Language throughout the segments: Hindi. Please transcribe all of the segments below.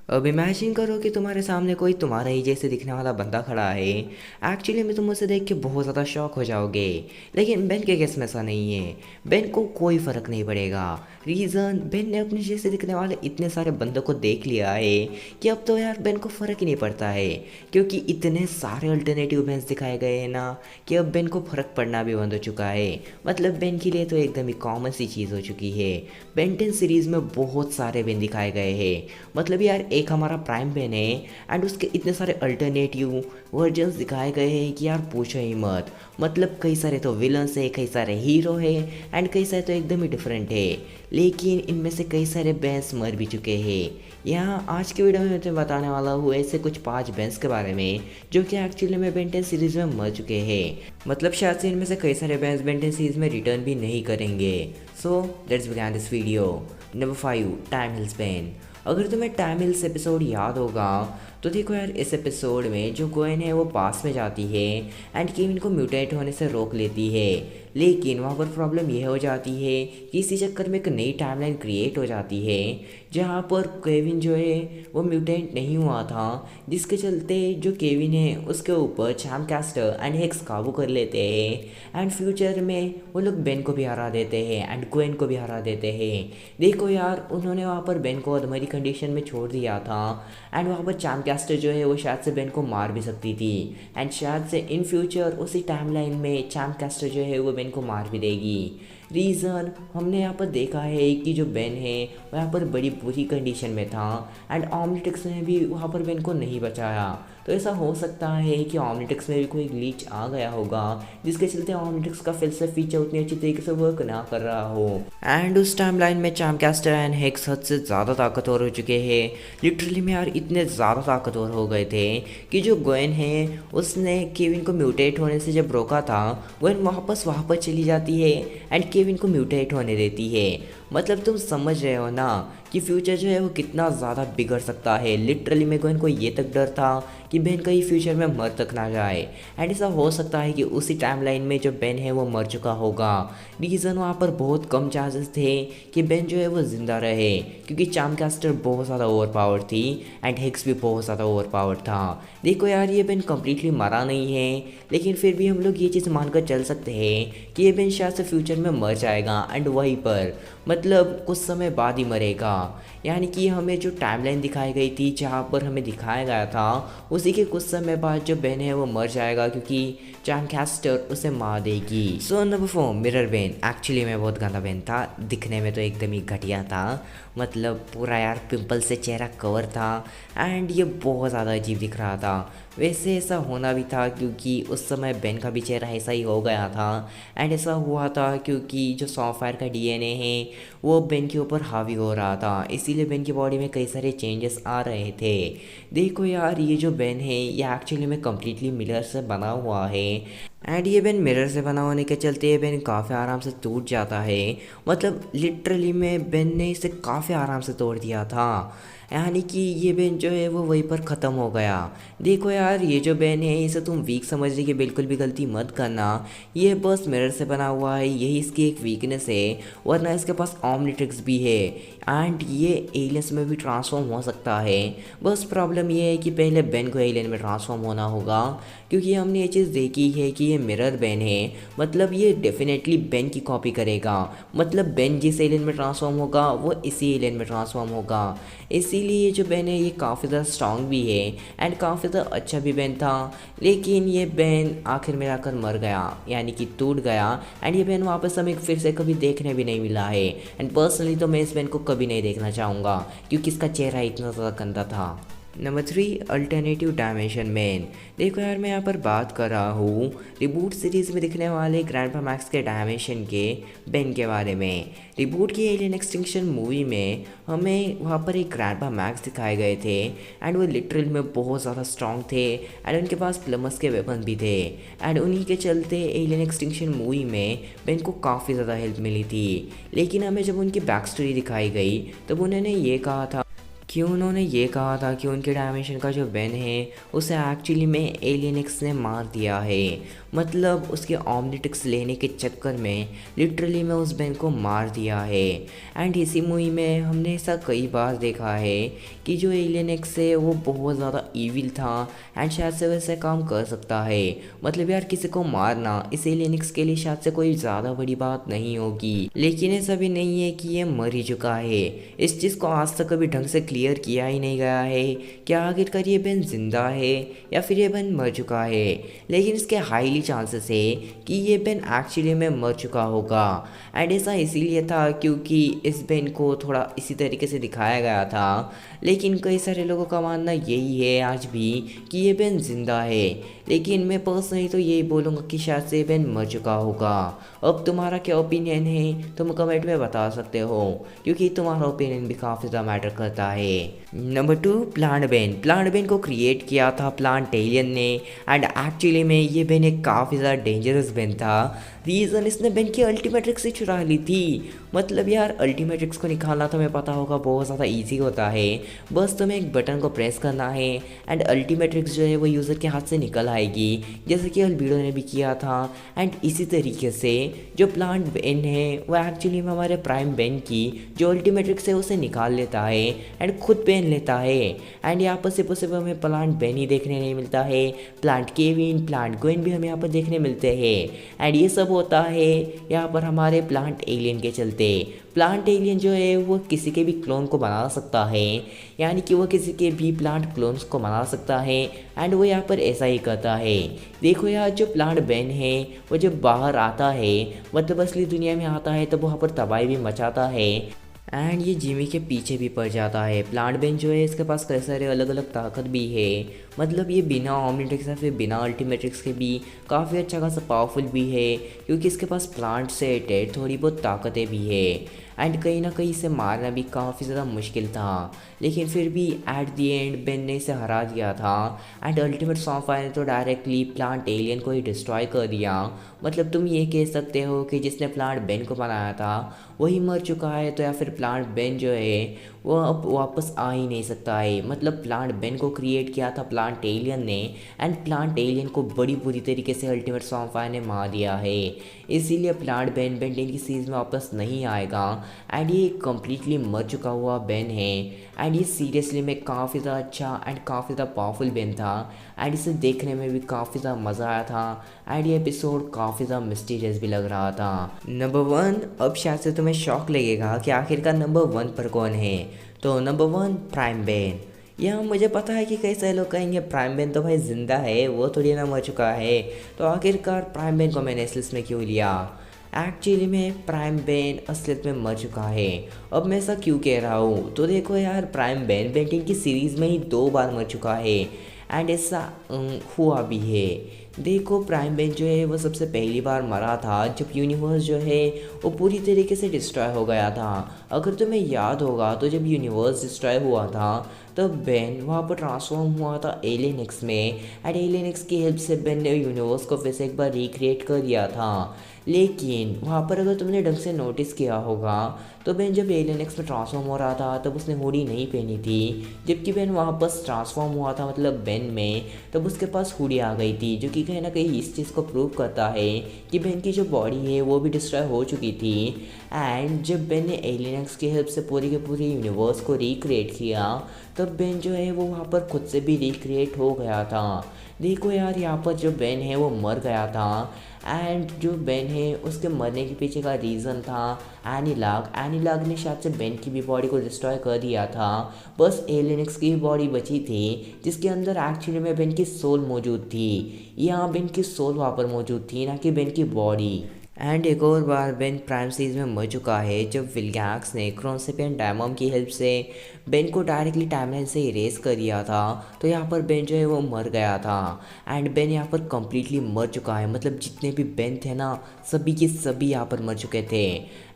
अब इमेजिन करो कि तुम्हारे सामने कोई तुम्हारा ही जैसे दिखने वाला बंदा खड़ा है। एक्चुअली में तुम उसे देख के बहुत ज़्यादा शॉक हो जाओगे। लेकिन बेन के केस में ऐसा नहीं है। बेन को कोई फ़र्क नहीं पड़ेगा। रीज़न, बेन ने अपने जैसे दिखने वाले इतने सारे बंदों को देख लिया है कि अब तो यार बेन को फ़र्क ही नहीं पड़ता है। क्योंकि इतने सारे अल्टरनेटिव बेन्स दिखाए गए हैं ना कि अब बेन को फ़र्क पड़ना भी बंद हो चुका है। मतलब बेन के लिए तो एकदम ही कॉमन सी चीज़ हो चुकी है। बेन 10 सीरीज़ में बहुत सारे बेन दिखाए गए हैं। मतलब यार एक हमारा प्राइम बेन है एंड उसके इतने सारे अल्टरनेटिव वर्जन्स दिखाए गए हैं कि यार पूछो ही मत। मतलब कई सारे तो विलन्स है, कई सारे हीरो है एंड कई सारे तो एकदम ही डिफरेंट है। लेकिन इनमें से कई सारे बैंस मर भी चुके हैं। यहाँ आज की वीडियो में मैं तुम्हें बताने वाला हूँ ऐसे कुछ 5 बैंस के बारे में जो कि एक्चुअली में बेन 10 सीरीज़ में मर चुके हैं। मतलब शायद से इनमें से कई सारे बैंस बेन 10 सीरीज़ में रिटर्न भी नहीं करेंगे। So let's begin this video. Number 5, time hills Ben. अगर तुम्हें टाइम हिल्स एपिसोड याद होगा तो देखो यार, इस एपिसोड में जो गोएन है वो पास में जाती है एंड केविन को म्यूटेट होने से रोक लेती है। लेकिन वहाँ पर प्रॉब्लम यह हो जाती है कि इसी चक्कर में एक नई टाइमलाइन क्रिएट हो जाती है जहाँ पर केविन जो है वो म्यूटेंट नहीं हुआ था, जिसके चलते जो केविन है उसके ऊपर चैम कैस्टर एंड हेक्स काबू कर लेते हैं एंड फ्यूचर में वो लोग बेन को भी हरा देते हैं एंड गोएन को भी हरा देते हैं। देखो यार, उन्होंने वहाँ पर बेन को अधमरी कंडीशन में छोड़ दिया था एंड वहाँ पर चैम कैस्टर जो है वो शायद से बेन को मार भी सकती थी एंड शायद से इन फ्यूचर उसी टाइमलाइन में चैम कैस्टर जो है वो बेन को मार भी देगी। रीज़न, हमने यहाँ पर देखा है कि जो बेन है वो यहाँ पर बड़ी बुरी कंडीशन में था एंड ऑमलेटिक्स ने भी वहाँ पर बेन को नहीं बचाया। तो ऐसा हो सकता है कि ऑमलेटिक्स में भी कोई ग्लिच आ गया होगा जिसके चलते ऑमलेटिक्स का फिर से फीचर उतनी अच्छी तरीके से वर्क ना कर रहा हो एंड उस टाइमलाइन में चैमकास्टर एंड हेक्स हद से ज़्यादा ताकतवर हो चुके हैं। लिटरली में यार इतने ज़्यादा ताकतवर हो गए थे कि जो गोएन है उसने केविन को म्यूटेट होने से जब रोका था, गोएन वापस वहाँ पर चली जाती है एंड केविन को म्यूटेट होने देती है। मतलब तुम समझ रहे हो ना कि फ्यूचर जो है वो कितना ज़्यादा बिगड़ सकता है। लिटरली में गोएन को ये तक डर था कि बेन कहीं फ्यूचर में मर तक ना जाए एंड ऐसा हो सकता है कि उसी टाइमलाइन में जो बेन है वो मर चुका होगा। रीज़न, वहाँ पर बहुत कम चांसेस थे कि बेन जो है वो ज़िंदा रहे क्योंकि चामकास्टर बहुत ज़्यादा ओवर पावर थी एंड हिक्स भी बहुत ज़्यादा ओवर पावर था। देखो यार, ये बेन कम्प्लीटली मरा नहीं है लेकिन फिर भी हम लोग ये चीज़ मानकर चल सकते हैं कि ये बेन शायद से फ्यूचर में मर जाएगा एंड वहीं पर मतलब कुछ समय बाद ही मरेगा। यानी कि हमें जो टाइमलाइन दिखाई गई थी जहाँ पर हमें दिखाया गया था उसी के कुछ समय बाद जो बेन है वो मर जाएगा क्योंकि चैमकास्टर उसे मार देगी। So number 4, mirror Ben. Actually में बहुत गंदा बेन था, दिखने में तो एकदम ही घटिया था। मतलब पूरा यार पिंपल से चेहरा कवर था एंड ये बहुत ज़्यादा अजीब दिख रहा था। वैसे ऐसा होना भी था क्योंकि उस समय बेन का भी चेहरा ऐसा ही हो गया था एंड ऐसा हुआ था क्योंकि जो सॉफ्टवेयर का डीएनए है वो बेन के ऊपर हावी हो रहा था, इसीलिए बेन की बॉडी में कई सारे चेंजेस आ रहे थे। देखो यार, ये जो बेन है ये एक्चुअली में कम्प्लीटली मिरर से बना हुआ है एंड ये बेन मिरर से बना होने के चलते ये बेन काफ़ी आराम से टूट जाता है। मतलब लिटरली में बेन ने इसे काफ़ी आराम से तोड़ दिया था, यानी कि ये बेन जो है वो वहीं पर ख़त्म हो गया। देखो यार, ये जो बेन है इसे तुम वीक समझने की बिल्कुल भी गलती मत करना। ये बस मिरर से बना हुआ है, यही इसकी एक वीकनेस है, वरना इसके पास ऑमनिट्रिक्स भी है एंड ये एलियंस में भी ट्रांसफॉर्म हो सकता है। बस प्रॉब्लम ये है कि पहले बेन को एलियन में ट्रांसफॉर्म होना होगा क्योंकि हमने ये चीज़ देखी है कि ये मिरर बेन है, मतलब ये डेफिनेटली बेन की कॉपी करेगा। मतलब बेन जिस एलियन में ट्रांसफॉर्म होगा वो इसी एलियन में ट्रांसफॉर्म होगा। इसीलिए जो बेन है ये काफ़ी ज़्यादा स्ट्रॉन्ग भी है एंड काफ़ी ज़्यादा अच्छा भी बेन था। लेकिन ये बेन आखिर में आकर मर गया, यानी कि टूट गया एंड ये बेन वापस हमें फिर से कभी देखने भी नहीं मिला है एंड पर्सनली तो मैं इस बेन को कभी नहीं देखना चाहूँगा क्योंकि इसका चेहरा इतना ज़्यादा गंदा था। Number 3, alternative dimension man. देखो यार, मैं यहाँ पर बात कर रहा हूँ रिबूट सीरीज़ में दिखने वाले ग्रैंडपा मैक्स के डायमेंशन के बेन के बारे में। रिबूट की एलियन एक्सटिंक्शन मूवी में हमें वहाँ पर एक ग्रैंडपा मैक्स दिखाए गए थे एंड वो लिटरल में बहुत ज़्यादा स्ट्रॉन्ग थे एंड उनके पास प्लमस के वेपन भी थे एंड उन्हीं के चलते एलियन एक्सटिंक्शन मूवी में बेन को काफ़ी ज़्यादा हेल्प मिली थी। लेकिन हमें जब उनकी बैक स्टोरी दिखाई गई तब उन्होंने ये कहा था कि उनके डायमेंशन का जो बेन है उसे एक्चुअली में एलियन एक्स ने मार दिया है। मतलब उसके ऑमनिट्रिक्स लेने के चक्कर में लिटरली मैं उस बहन को मार दिया है। एंड इसी मूवी में हमने ऐसा कई बार देखा है कि जो एलियन एक्स है वो बहुत ज़्यादा ईविल था एंड शायद से वैसे काम कर सकता है। मतलब यार किसी को मारना इस एलियन एक्स के लिए शायद से कोई ज़्यादा बड़ी बात नहीं होगी, लेकिन ऐसा भी नहीं है कि ये मर ही चुका है। इस चीज़ को आज तक कभी ढंग से क्लियर किया ही नहीं गया है कि आखिरकार ये बहन जिंदा है या फिर ये बहन मर चुका है। लेकिन इसके हाईली चांसेस है कि ये बहन एक्चुअली में मर चुका होगा। एंड ऐसा इसीलिए था क्योंकि इस बहन को थोड़ा इसी तरीके से दिखाया गया था, लेकिन कई सारे लोगों का मानना यही है आज भी कि ये बहन जिंदा है। लेकिन मैं पर्सनली तो यही बोलूँगा कि शायद से ये बहन मर चुका होगा। अब तुम्हारा क्या ओपिनियन है तुम कमेंट में बता सकते हो, क्योंकि तुम्हारा ओपिनियन भी काफ़ी ज़्यादा मैटर करता है। Number 2, plant Ben. Plant Ben को क्रिएट किया था प्लांट एलियन ने एंड एक्चुअली में ये बेन एक काफ़ी ज़्यादा डेंजरस बेन था। रीज़न इसने बेन की अल्टीमेट्रिक्स ही चुरा ली थी। मतलब यार अल्टीमेट्रिक्स को निकालना तुम्हें पता होगा बहुत ज़्यादा ईजी होता है। बस तुम्हें एक बटन को प्रेस करना है एंड अल्टीमेट्रिक्स जो है वो यूज़र के हाथ से निकल आएगी, जैसे कि अल्बीडो ने भी किया था। एंड इसी तरीके से जो प्लांट बेन है वो एक्चुअली में हमारे प्राइम बेन की जो अल्टीमेट्रिक्स है उसे निकाल लेता है एंड खुद पहन लेता है। एंड यहाँ पर सिर्फ हमें प्लांट बेन ही देखने नहीं मिलता है, प्लांट केविन, प्लांट ग्वेन भी हमें यहाँ पर देखने मिलते हैं। एंड ये सब होता है यहाँ पर हमारे प्लांट एलियन के चलते। प्लांट एलियन जो है वो किसी के भी क्लोन को बना सकता है, यानी कि वो किसी के भी प्लांट क्लोन्स को बना सकता है एंड वो यहाँ पर ऐसा ही करता है। देखो यार जो प्लांट बेन है वो जब बाहर आता है मतलब असली दुनिया में आता है तब वहाँ पर तबाही भी मचाता है एंड ये जिमी के पीछे भी पड़ जाता है। प्लांट बेन जो है इसके पास कई सारे अलग अलग ताकत भी है, मतलब ये बिना ऑमनिट्रिक्स या फिर बिना अल्टीमेट्रिक्स के भी काफ़ी अच्छा खासा पावरफुल भी है, क्योंकि इसके पास प्लांट से रिलेटेड थोड़ी बहुत ताकतें भी है एंड कहीं ना कहीं इसे मारना भी काफ़ी ज़्यादा मुश्किल था। लेकिन फिर भी एट दी एंड बेन ने इसे हरा दिया था एंड अल्टीमेट सॉन्गफायर ने तो डायरेक्टली प्लांट एलियन को ही डिस्ट्रॉय कर दिया। मतलब तुम ये कह सकते हो कि जिसने प्लांट बेन को बनाया था वही मर चुका है, तो या फिर प्लांट बेन जो है वो अब वापस आ ही नहीं सकता है। मतलब प्लांट बेन को क्रिएट किया था प्लांट एलियन ने एंड प्लांट एलियन को बड़ी बुरी तरीके से अल्टीमेट सॉन्गफायर ने मार दिया है, इसीलिए प्लांट बेन बेंटेन की सीरीज में वापस नहीं आएगा एंड ये कम्प्लीटली मर चुका हुआ बेन है। एंड ये सीरियसली में काफ़ी ज़्यादा अच्छा एंड काफ़ी ज़्यादा पावरफुल बेन था एंड इसे देखने में भी काफ़ी ज़्यादा मज़ा आया था एंड ये एपिसोड काफ़ी ज़्यादा मिस्टीरियस भी लग रहा था। नंबर 1, अब शायद से तुम्हें शॉक लगेगा कि आखिरकार नंबर 1 पर कौन है। तो नंबर 1, प्राइम बेन। यह मुझे पता है कि कई सारे लोग कहेंगे प्राइम बेन तो भाई जिंदा है, वो थोड़ी ना मर चुका है, तो आखिरकार प्राइम बेन को मैंने इस लिस्ट में क्यों लिया। एक्चुअली में प्राइम बेन असलियत में मर चुका है। अब मैं ऐसा क्यों कह रहा हूँ, तो देखो यार प्राइम बेन बेंटिंग की सीरीज़ में ही 2 बार मर चुका है एंड ऐसा हुआ भी है। देखो प्राइम बेन जो है वो सबसे पहली बार मरा था जब यूनिवर्स जो है वो पूरी तरीके से डिस्ट्रॉय हो गया था। अगर तुम्हें याद होगा तो जब यूनिवर्स डिस्ट्रॉय हुआ था तब बेन वहाँ पर ट्रांसफॉर्म हुआ था एलियन एक्स में एंड एलियन एक्स की हेल्प से बेन ने यूनिवर्स को फिर से एक बार रिक्रिएट कर दिया था। लेकिन वहाँ पर अगर तुमने ढंग से नोटिस किया होगा तो बेन जब एलियन एक्स में ट्रांसफॉर्म हो रहा था तब उसने हुडी नहीं पहनी थी, जबकि बेन वापस ट्रांसफॉर्म हुआ था मतलब बेन में तब उसके पास हुडी आ गई थी, जो कि कहीं ना कहीं इस चीज़ को प्रूव करता है कि बेन की जो बॉडी है वो भी डिस्ट्रॉय हो चुकी थी। एंड जब बेन ने एलियन एक्स की हेल्प से पूरे के पूरे यूनिवर्स को रिक्रिएट किया तब बेन जो है वो वहाँ पर खुद से भी रिक्रिएट हो गया था। देखो यार यहाँ पर जो बेन है वो मर गया था एंड जो बेन है उसके मरने के पीछे का रीज़न था एनीलाग ने शायद से बेन की भी बॉडी को डिस्ट्रॉय कर दिया था। बस एलियन एक्स की बॉडी बची थी जिसके अंदर एक्चुअली में बेन की सोल मौजूद थी। यहाँ बेन की सोल वहाँ पर मौजूद थी, ना कि बेन की बॉडी। एंड एक और बार बेन प्राइम सीरीज में मर चुका है जब विलगैक्स ने क्रोनोसेपियन टाइमम की हेल्प से बेन को डायरेक्टली टाइमलाइन से इरेज कर दिया था, तो यहाँ पर बेन जो है वो मर गया था एंड बेन यहाँ पर कम्प्लीटली मर चुका है। मतलब जितने भी बेन थे ना सभी के सभी यहाँ पर मर चुके थे।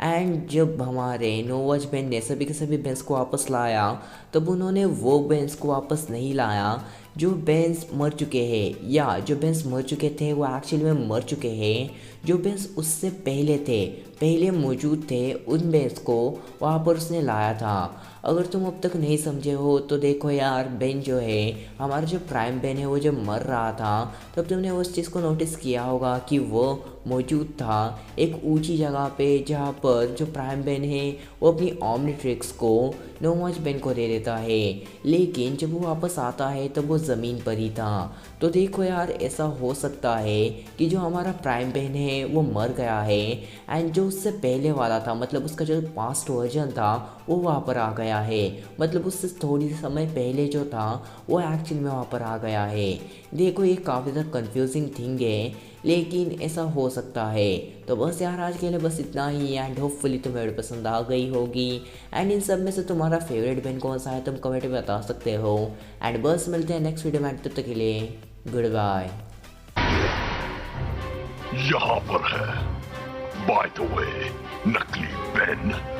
एंड जब हमारे नोवाज बेन ने सभी के सभी बेंस को वापस लाया तब उन्होंने वो बेंस को वापस नहीं लाया जो बेंस मर चुके हैं, या जो बेंस मर चुके थे वो एक्चुअली में मर चुके हैं जो बेंस उससे पहले थे पहले मौजूद थे उन बेन्स को वहाँ पर उसने लाया था। अगर तुम अब तक नहीं समझे हो तो देखो यार, बेन जो है, हमारा जो प्राइम बेन है, वो जब मर रहा था तब तुमने उस चीज़ को नोटिस किया होगा कि वो मौजूद था एक ऊंची जगह पे, जहाँ पर जो प्राइम बेन है वो अपनी ऑमनिट्रिक्स को नोमाज बेन को दे देता है। लेकिन जब वो वापस आता है तब वो ज़मीन पर ही था। तो देखो यार, ऐसा हो सकता है कि जो हमारा प्राइम बेन है वो मर गया है, एंड जो उससे पहले वाला था, मतलब उसका जो पास्ट वर्जन था, वो वहाँ पर आ गया है। मतलब उससे थोड़ी समय पहले जो था वो एक्चुअल में वहाँ पर आ गया है। देखो, ये काफ़ी ज़्यादा कंफ्यूजिंग थिंग है, लेकिन ऐसा हो सकता है। तो बस यार, आज के लिए बस इतना ही, एंड होपफुली तुम्हें वीडियो पसंद आ गई होगी। एंड इन सब में से तुम्हारा फेवरेट बेन कौन सा है तुम कमेंट में बता सकते हो। एंड बस मिलते हैं नेक्स्ट वीडियो में, तब तक के लिए गुड बाय। यहाँ पर है, बाय द वे, नकली पेन।